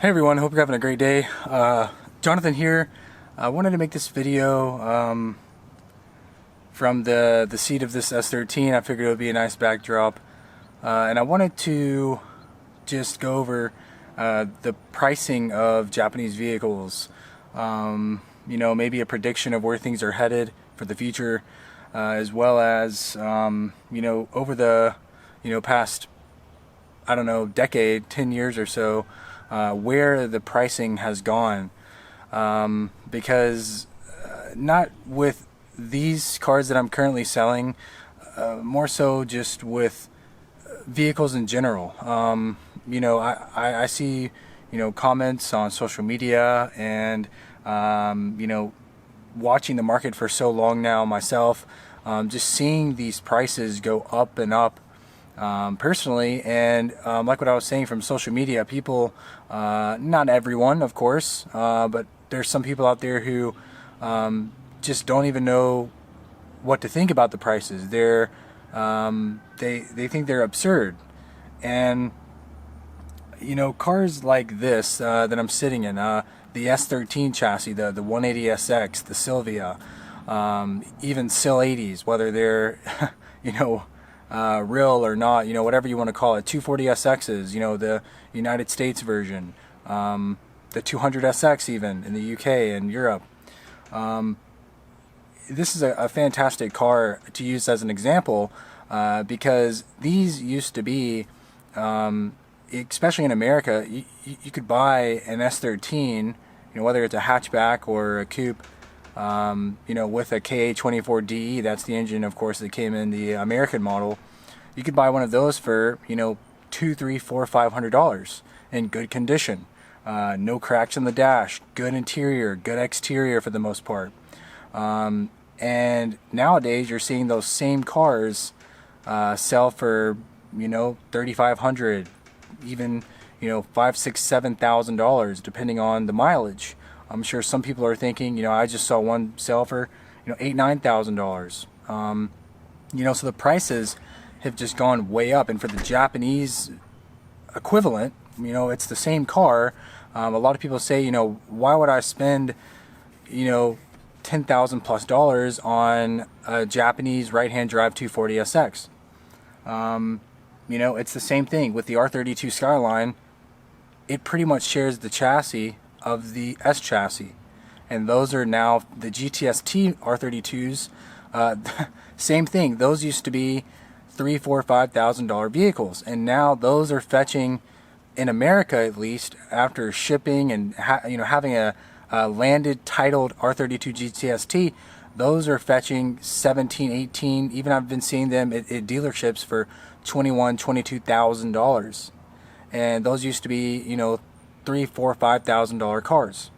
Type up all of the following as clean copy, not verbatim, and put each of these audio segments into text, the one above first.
Hey everyone, hope you're having a great day. Jonathan here. I wanted to make this video from the seat of this S13. I figured it would be a nice backdrop. And I wanted to just go over the pricing of Japanese vehicles. Maybe a prediction of where things are headed for the future, as well as, over the, past, I don't know, decade, 10 years or so, where the pricing has gone, because not with these cars that I'm currently selling, more so just with vehicles in general. I see comments on social media and watching the market for so long now myself, just seeing these prices go up and up. Personally, and like what I was saying, from social media, people, not everyone of course, but there's some people out there who just don't even know what to think about the prices. They think they're absurd. And cars like this that I'm sitting in, the S13 chassis, the 180SX, the Silvia, even SIL 80s, whether they're real or not, whatever you want to call it, 240SXs, the United States version, the 200SX even in the UK and Europe. This is a fantastic car to use as an example, because these used to be, especially in America, you could buy an S13, whether it's a hatchback or a coupe, with a KA24DE, that's the engine, of course, that came in the American model. You could buy one of those for, $200, $300, $400, $500 in good condition. No cracks in the dash, good interior, good exterior for the most part. And nowadays you're seeing those same cars sell for, $3,500, even, $5,000, $6,000, $7,000, depending on the mileage. I'm sure some people are thinking, I just saw one sell for, $8,000, $9,000. So the prices have just gone way up. And for the Japanese equivalent, it's the same car. A lot of people say, why would I spend, $10,000 plus on a Japanese right-hand drive 240SX? It's the same thing with the R32 Skyline. It pretty much shares the chassis of the S chassis, and those are now the GTS R32s. Same thing. Those used to be $3,000, $4,000, $5,000 vehicles, and now those are fetching, in America at least, after shipping and having a landed titled R32 GTS, those are fetching 17, 18. Even I've been seeing them at dealerships for $21,000, $22,000, and those used to be $3,000, $4,000, $5,000 cars.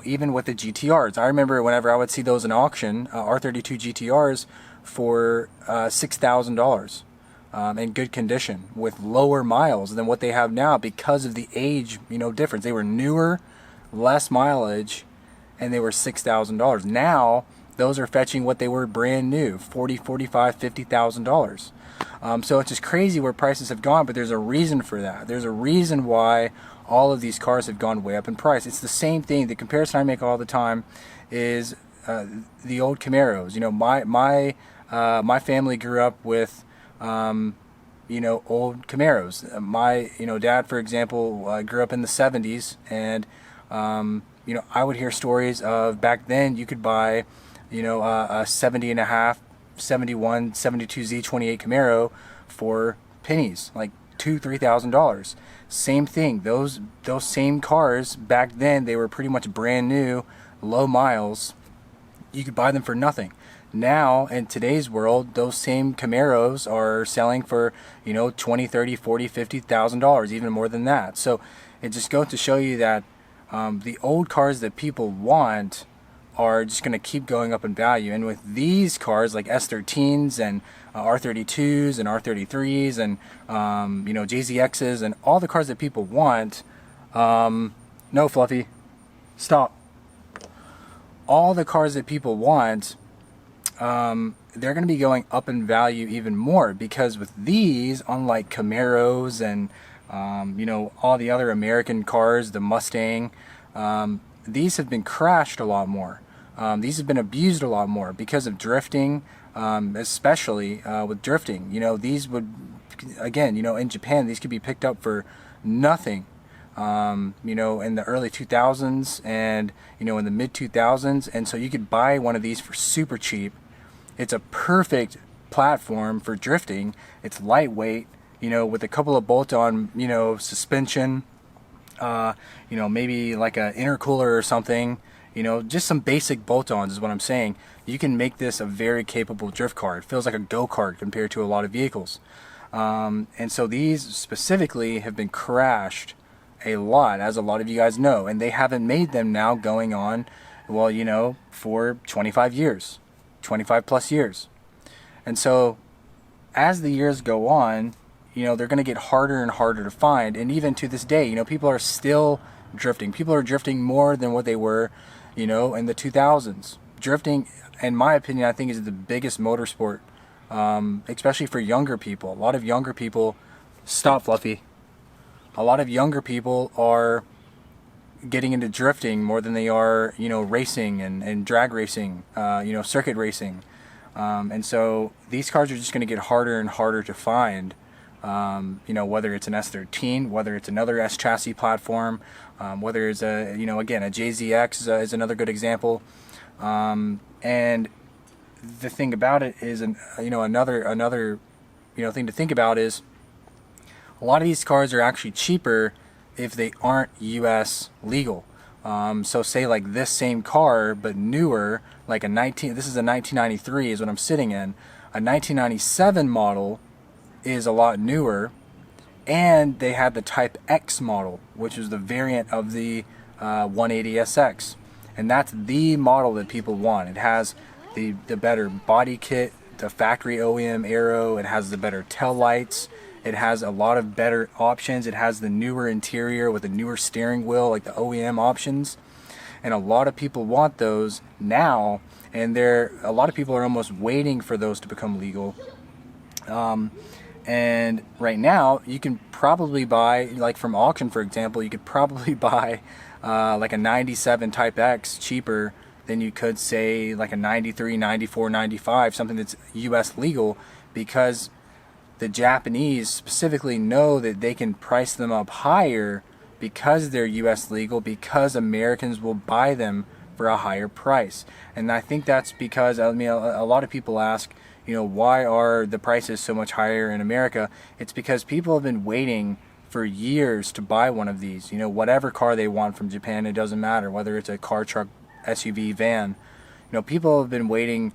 Even with the GTRs, I remember whenever I would see those in auction, R32 GTRs for $6,000 in good condition with lower miles than what they have now because of the age difference. They were newer, less mileage, and they were $6,000. Now those are fetching what they were brand new, $40,000, $45,000, $50,000. So it's just crazy where prices have gone, but there's a reason for that. There's a reason why all of these cars have gone way up in price. It's the same thing. The comparison I make all the time is the old Camaros. My family grew up with old Camaros. My dad, for example, grew up in the 70s, and I would hear stories of back then you could buy a 70 and a half, 71, 72Z 28 Camaro for pennies, like $2,000, $3,000. Same thing. Those same cars back then, they were pretty much brand new, low miles. You could buy them for nothing. Now in today's world, those same Camaros are selling for $20,000, $30,000, $40,000, $50,000, even more than that. So it just goes to show you that the old cars that people want are just going to keep going up in value. And with these cars like S13s and R32s and R33s and JZXs and all the cars that people want, no Fluffy, stop. All the cars that people want, they're going to be going up in value even more, because with these, unlike Camaros and You know, all the other American cars, the Mustang, these have been crashed a lot more. These have been abused a lot more because of drifting, especially with drifting. You know, these would, again, you know, in Japan, these could be picked up for nothing. You know, in the early 2000s and, you know, in the mid 2000s. And so you could buy one of these for super cheap. It's a perfect platform for drifting. It's lightweight, you know, with a couple of bolt-on, you know, suspension, you know, maybe like an intercooler or something, you know, just some basic bolt-ons is what I'm saying. You can make this a very capable drift car. It feels like a go-kart compared to a lot of vehicles. And so these specifically have been crashed a lot, as a lot of you guys know, and they haven't made them now going on, well, you know, for 25 years, 25 plus years. And so as the years go on, you know, they're going to get harder and harder to find. And even to this day, you know, people are still drifting. People are drifting more than what they were, you know, in the 2000s. Drifting, in my opinion, I think is the biggest motorsport, especially for younger people. A lot of younger people, stop Fluffy. A lot of younger people are getting into drifting more than they are, you know, racing and drag racing, you know, circuit racing. And so these cars are just going to get harder and harder to find. You know, whether it's an S13, whether it's another S chassis platform, whether it's a, you know, again, a JZX is another good example. And the thing about it is, you know, another, you know, thing to think about is a lot of these cars are actually cheaper if they aren't US legal. So say like this same car, but newer, like this is a 1993 is what I'm sitting in. A 1997 model is a lot newer, and they had the Type X model, which is the variant of the 180SX, and that's the model that people want. It has the better body kit, the factory OEM aero, it has the better tail lights, it has a lot of better options, it has the newer interior with a newer steering wheel, like the OEM options, and a lot of people want those now, and a lot of people are almost waiting for those to become legal. And right now you can probably buy, like from auction for example, you could probably buy like a 97 Type X cheaper than you could say like a 93, 94, 95, something that's US legal, because the Japanese specifically know that they can price them up higher because they're US legal, because Americans will buy them for a higher price. And I think that's because, I mean, a lot of people ask, you know, why are the prices so much higher in America? It's because people have been waiting for years to buy one of these. You know, whatever car they want from Japan, it doesn't matter, whether it's a car, truck, SUV, van. You know, people have been waiting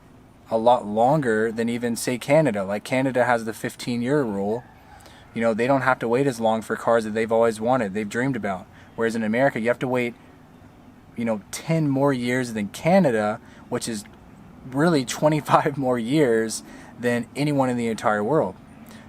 a lot longer than even, say, Canada. Like Canada has the 15-year rule. You know, they don't have to wait as long for cars that they've always wanted, they've dreamed about. Whereas in America, you have to wait, you know, 10 more years than Canada, which is really 25 more years than anyone in the entire world.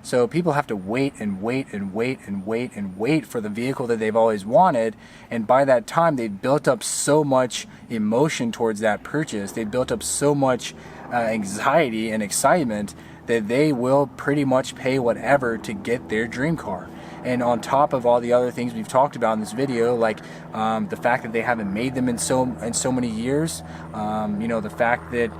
So people have to wait and wait and wait and wait and wait for the vehicle that they've always wanted, and by that time they've built up so much emotion towards that purchase, they've built up so much anxiety and excitement that they will pretty much pay whatever to get their dream car. And on top of all the other things we've talked about in this video, like the fact that they haven't made them in so many years, you know, the fact that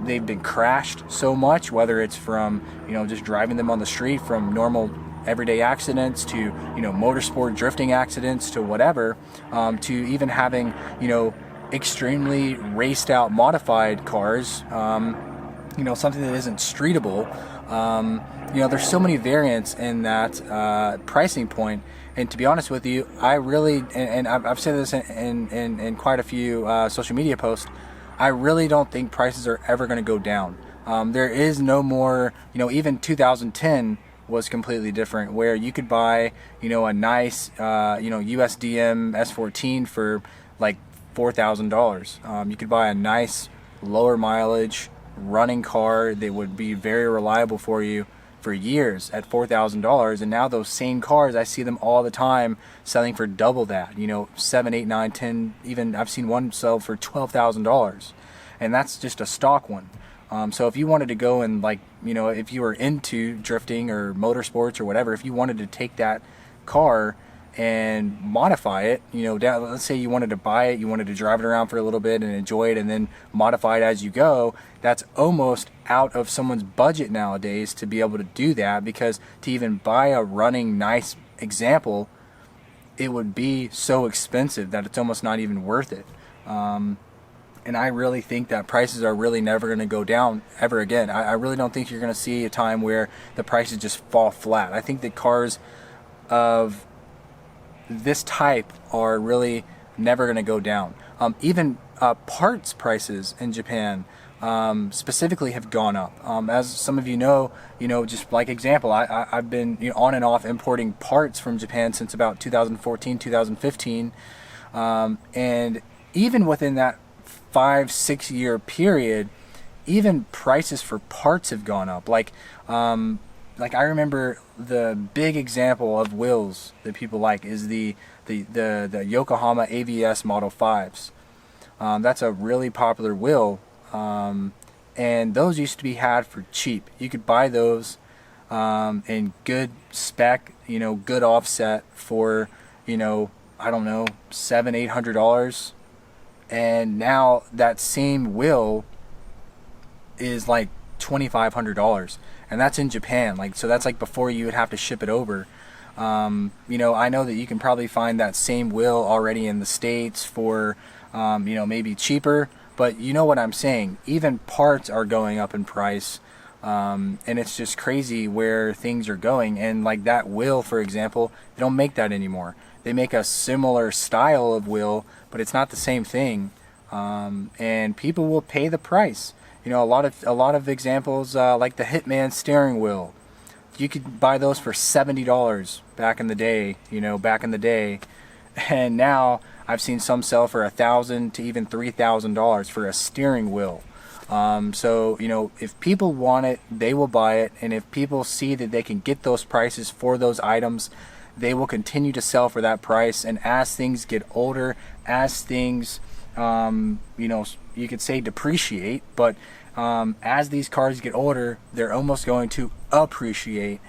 they've been crashed so much, whether it's from, you know, just driving them on the street, from normal everyday accidents to, you know, motorsport drifting accidents to whatever, to even having, you know, extremely raced out modified cars, you know, something that isn't streetable. You know, there's so many variants in that pricing point, and to be honest with you, I really, and I've said this in quite a few social media posts, I really don't think prices are ever going to go down. There is no more, you know, even 2010 was completely different, where you could buy, you know, a nice, you know, USDM S14 for like $4,000. You could buy a nice lower mileage running car that would be very reliable for you for years at $4,000, and now those same cars, I see them all the time selling for double that, you know, 7, 8, 9, 10, even I've seen one sell for $12,000, and that's just a stock one. So if you wanted to go and, like, you know, if you were into drifting or motorsports or whatever, if you wanted to take that car and modify it, you know, let's say you wanted to buy it, you wanted to drive it around for a little bit and enjoy it and then modify it as you go, that's almost out of someone's budget nowadays to be able to do that, because to even buy a running nice example, it would be so expensive that it's almost not even worth it. And I really think that prices are really never going to go down ever again. I really don't think you're going to see a time where the prices just fall flat. I think that cars of this type are really never going to go down. Even parts prices in Japan specifically have gone up. As some of you know, just like example, I've been on and off importing parts from Japan since about 2014, 2015, and even within that 5-6 year period, even prices for parts have gone up. Like I remember the big example of wheels that people like is the Yokohama AVS Model 5s. That's a really popular wheel, and those used to be had for cheap. You could buy those in good spec, good offset for, I don't know, $700-800, and now that same wheel is like $2,500, and that's in Japan. So that's like before you would have to ship it over. I know that you can probably find that same wheel already in the States for maybe cheaper, but you know what I'm saying, even parts are going up in price, and it's just crazy where things are going. And like that wheel, for example, they don't make that anymore. They make a similar style of wheel, but it's not the same thing, and people will pay the price. A lot of examples, like the Hitman steering wheel. You could buy those for $70 back in the day, and now I've seen some sell for $1,000 to even $3,000 for a steering wheel. So if people want it, they will buy it, and if people see that they can get those prices for those items, they will continue to sell for that price. And as things get older, as things you could say depreciate, but as these cars get older, they're almost going to appreciate,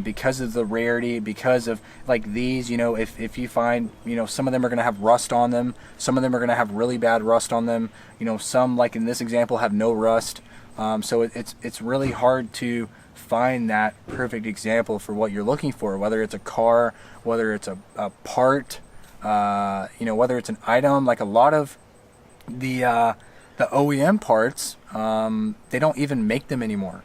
because of the rarity, because of like these, if you find, some of them are going to have rust on them, some of them are going to have really bad rust on them, some, like in this example, have no rust. So it's really hard to find that perfect example for what you're looking for, whether it's a car, whether it's a part, whether it's an item. Like a lot of the OEM parts, they don't even make them anymore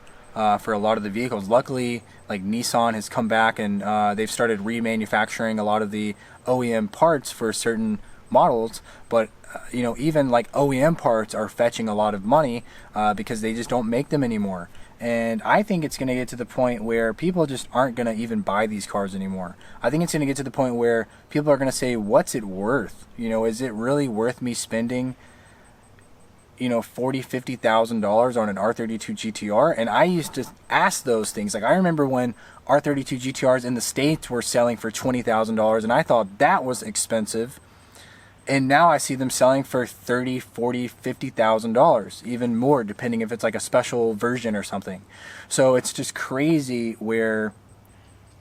for a lot of the vehicles. Luckily, like Nissan has come back and they've started remanufacturing a lot of the OEM parts for certain models, but even like OEM parts are fetching a lot of money because they just don't make them anymore. And I think it's going to get to the point where people just aren't going to even buy these cars anymore. I think it's going to get to the point where people are going to say, what's it worth? Is it really worth me spending $40,000-50,000 on an R32 GTR? And I used to ask those things. Like, I remember when R32 GTRs in the States were selling for $20,000, and I thought that was expensive. And now I see them selling for $30,000, $40,000, $50,000, even more, depending if it's like a special version or something. So it's just crazy where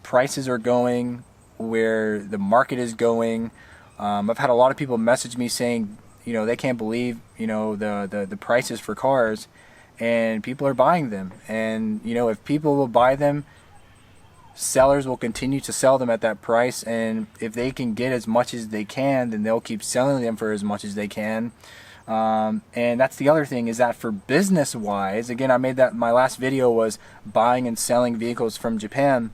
prices are going, where the market is going. I've had a lot of people message me saying, they can't believe, the prices for cars, and people are buying them. And, if people will buy them, sellers will continue to sell them at that price. And if they can get as much as they can, then they'll keep selling them for as much as they can. And that's the other thing, is that for business wise, again, my last video was buying and selling vehicles from Japan.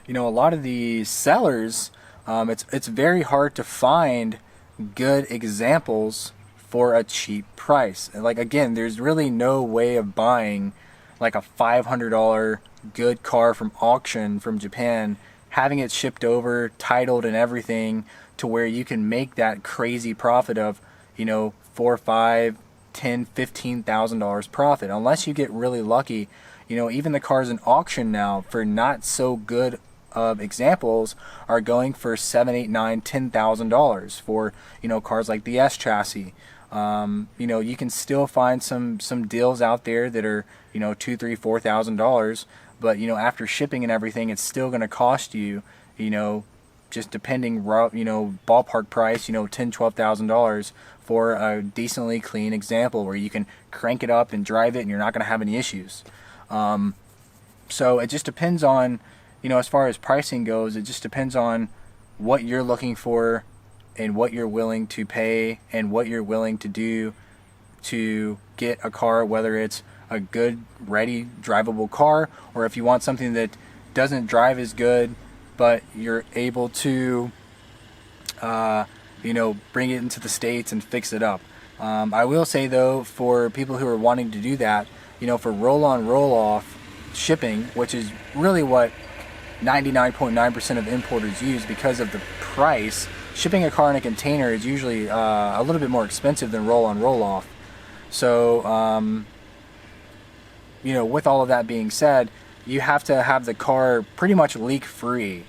A lot of the sellers, it's very hard to find good examples for a cheap price. Like, again, there's really no way of buying like a $500 good car from auction from Japan, having it shipped over, titled and everything, to where you can make that crazy profit of, $4,000, $5,000, $10,000, $15,000 profit, unless you get really lucky. Even the cars in auction now, for not so good of examples, are going for $7,000, $8,000, $9,000, $10,000 for cars like the S chassis. You can still find some deals out there that are $2,000, $3,000, $4,000, but after shipping and everything, it's still going to cost you just depending, ballpark price, $10,000-$12,000 for a decently clean example where you can crank it up and drive it and you're not going to have any issues. So it just depends on, as far as pricing goes, it just depends on what you're looking for and what you're willing to pay and what you're willing to do to get a car, whether it's a good, ready, drivable car, or if you want something that doesn't drive as good, but you're able to, bring it into the States and fix it up. I will say though, for people who are wanting to do that, for roll-on, roll-off shipping, which is really what 99.9% of importers use because of the price, shipping a car in a container is usually a little bit more expensive than roll-on, roll-off. So, with all of that being said, you have to have the car pretty much leak-free.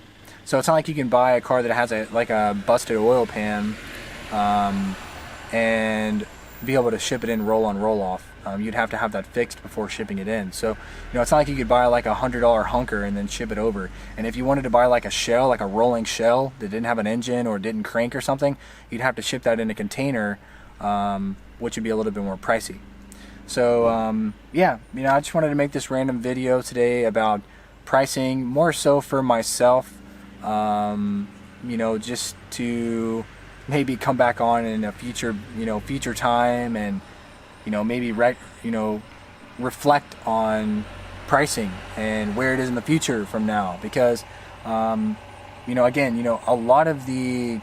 So it's not like you can buy a car that has a busted oil pan and be able to ship it in roll-on, roll-off. You'd have to have that fixed before shipping it in. So, it's not like you could buy like a $100 hunker and then ship it over. And if you wanted to buy like a shell, like a rolling shell that didn't have an engine or didn't crank or something, you'd have to ship that in a container, which would be a little bit more pricey. So, I just wanted to make this random video today about pricing, more so for myself, just to maybe come back on in a future time and, maybe reflect on pricing and where it is in the future from now. Because, again, a lot of the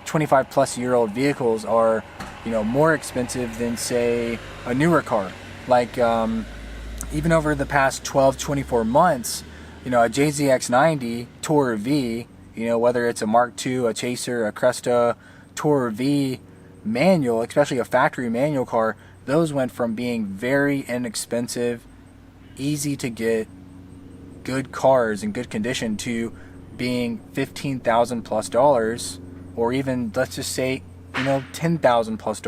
25-plus-year-old vehicles are, more expensive than, say, a newer car. Like, even over the past 12-24 months, a JZX90 Tourer V, whether it's a Mark II, a Chaser, a Cresta, Tourer V manual, especially a factory manual car, those went from being very inexpensive, easy to get, good cars in good condition to being $15,000 plus, or even, let's just say, $10,000 plus,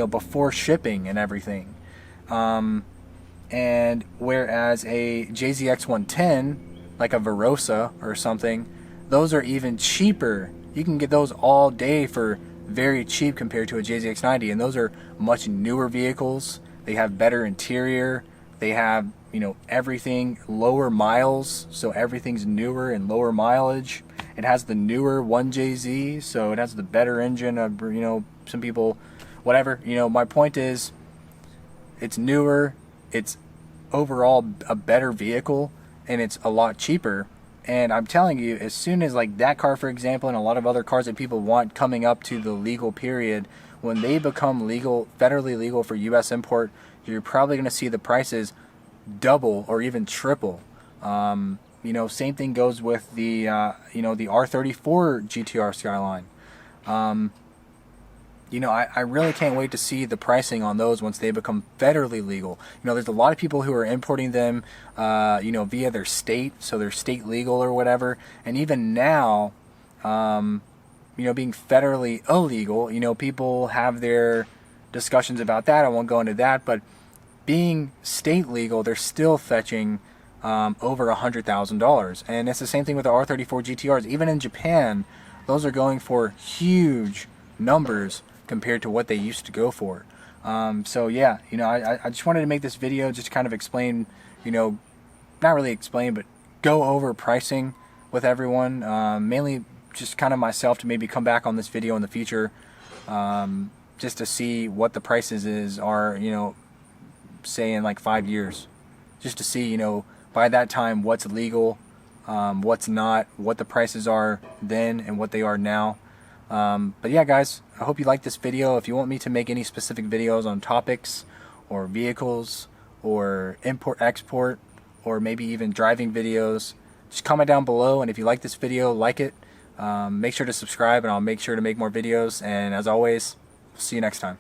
before shipping and everything. And whereas a JZX 110, like a Verosa or something, those are even cheaper. You can get those all day for very cheap compared to a JZX 90, and those are much newer vehicles. They have better interior. They have, everything lower miles, so everything's newer and lower mileage. It has the newer 1JZ, so it has the better engine of, some people, whatever. My point is, it's newer, it's overall a better vehicle, and it's a lot cheaper. And I'm telling you, as soon as like that car, for example, and a lot of other cars that people want coming up to the legal period, when they become legal, federally legal for U.S. import, you're probably going to see the prices double or even triple. Same thing goes with the, the R34 GTR Skyline. I really can't wait to see the pricing on those once they become federally legal. There's a lot of people who are importing them, via their state, so they're state legal or whatever. And even now, being federally illegal, people have their discussions about that. I won't go into that, but being state legal, they're still fetching over $100,000. And it's the same thing with the R34 GTRs. Even in Japan, those are going for huge numbers compared to what they used to go for. So yeah, I just wanted to make this video just to kind of explain, not really explain, but go over pricing with everyone. Mainly just kind of myself to maybe come back on this video in the future, just to see what the prices are, say in like 5 years, just to see, by that time what's legal, what's not, what the prices are then and what they are now. But yeah, guys, I hope you liked this video. If you want me to make any specific videos on topics or vehicles or import export or maybe even driving videos, just comment down below. And if you like this video, like it, make sure to subscribe, and I'll make sure to make more videos. And as always, see you next time.